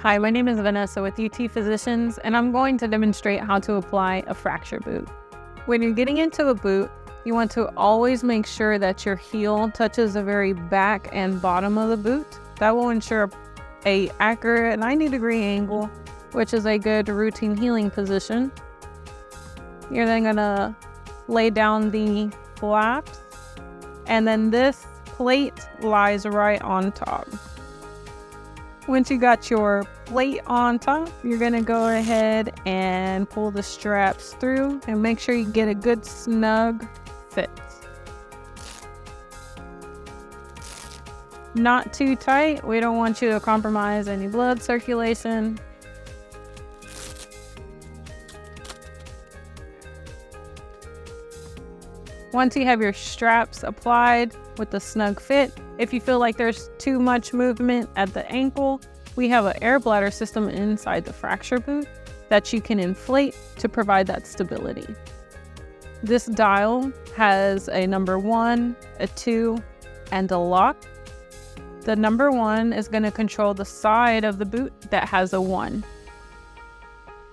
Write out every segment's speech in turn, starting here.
Hi, my name is Vanessa with UT Physicians, and I'm going to demonstrate how to apply a fracture boot. When you're getting into a boot, you want to always make sure that your heel touches the very back and bottom of the boot. That will ensure an accurate 90-degree angle, which is a good routine healing position. You're then going to lay down the flaps, and then this plate lies right on top. Once you got your plate on top, you're gonna go ahead and pull the straps through and make sure you get a good snug fit. Not too tight. We don't want you to compromise any blood circulation. Once you have your straps applied with the snug fit, if you feel like there's too much movement at the ankle, we have an air bladder system inside the fracture boot that you can inflate to provide that stability. This dial has a number 1, a 2, and a lock. The number 1 is going to control the side of the boot that has a 1.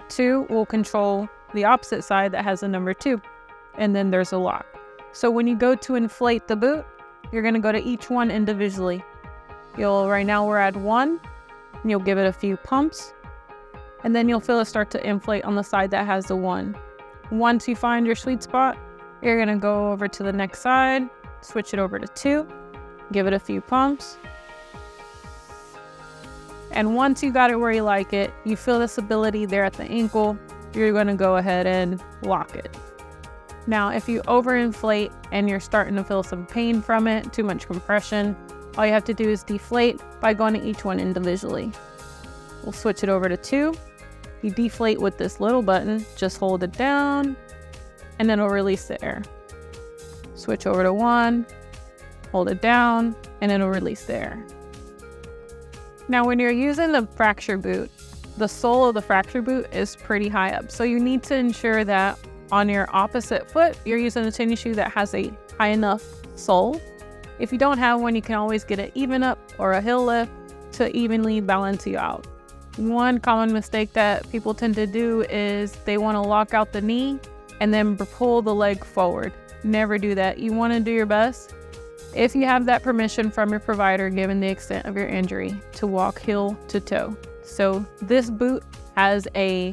2 will control the opposite side that has a number 2, and then there's a lock. So when you go to inflate the boot, you're going to go to each one individually. Right now we're at 1, and you'll give it a few pumps, and then you'll feel it start to inflate on the side that has the 1. Once you find your sweet spot, you're going to go over to the next side, switch it over to 2, give it a few pumps, and once you got it where you like it, you feel the stability there at the ankle, you're going to go ahead and lock it. Now, if you overinflate and you're starting to feel some pain from it, too much compression, all you have to do is deflate by going to each one individually. We'll switch it over to 2. You deflate with this little button, just hold it down, and then it'll release the air. Switch over to 1, hold it down, and it'll release the air. Now, when you're using the fracture boot, the sole of the fracture boot is pretty high up, so you need to ensure that on your opposite foot, you're using a tennis shoe that has a high enough sole. If you don't have one, you can always get an even up or a heel lift to evenly balance you out. One common mistake that people tend to do is they want to lock out the knee and then pull the leg forward. Never do that. You want to do your best, if you have that permission from your provider, given the extent of your injury, to walk heel to toe. So this boot has a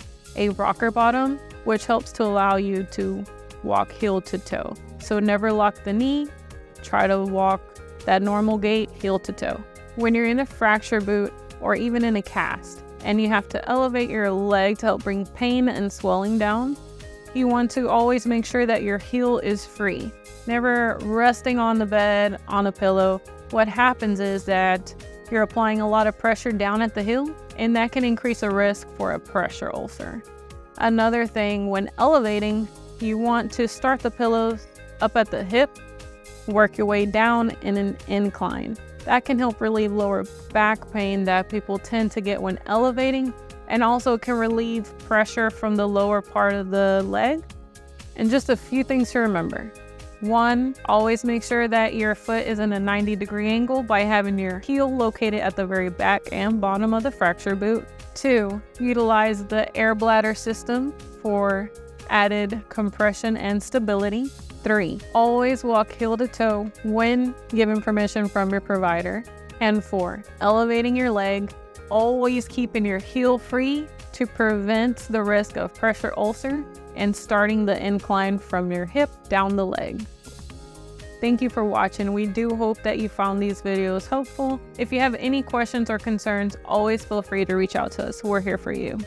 rocker bottom, which helps to allow you to walk heel to toe. So never lock the knee, try to walk that normal gait heel to toe. When you're in a fracture boot or even in a cast and you have to elevate your leg to help bring pain and swelling down, you want to always make sure that your heel is free. Never resting on the bed, on a pillow. What happens is that you're applying a lot of pressure down at the heel, and that can increase a risk for a pressure ulcer. Another thing, when elevating, you want to start the pillows up at the hip, work your way down in an incline. That can help relieve lower back pain that people tend to get when elevating, and also can relieve pressure from the lower part of the leg. And just a few things to remember. 1, always make sure that your foot is in a 90-degree angle by having your heel located at the very back and bottom of the fracture boot. 2, utilize the air bladder system for added compression and stability. 3, always walk heel to toe when given permission from your provider. And 4, elevating your leg, always keeping your heel free to prevent the risk of pressure ulcer, and starting the incline from your hip down the leg. Thank you for watching. We do hope that you found these videos helpful. If you have any questions or concerns, always feel free to reach out to us. We're here for you.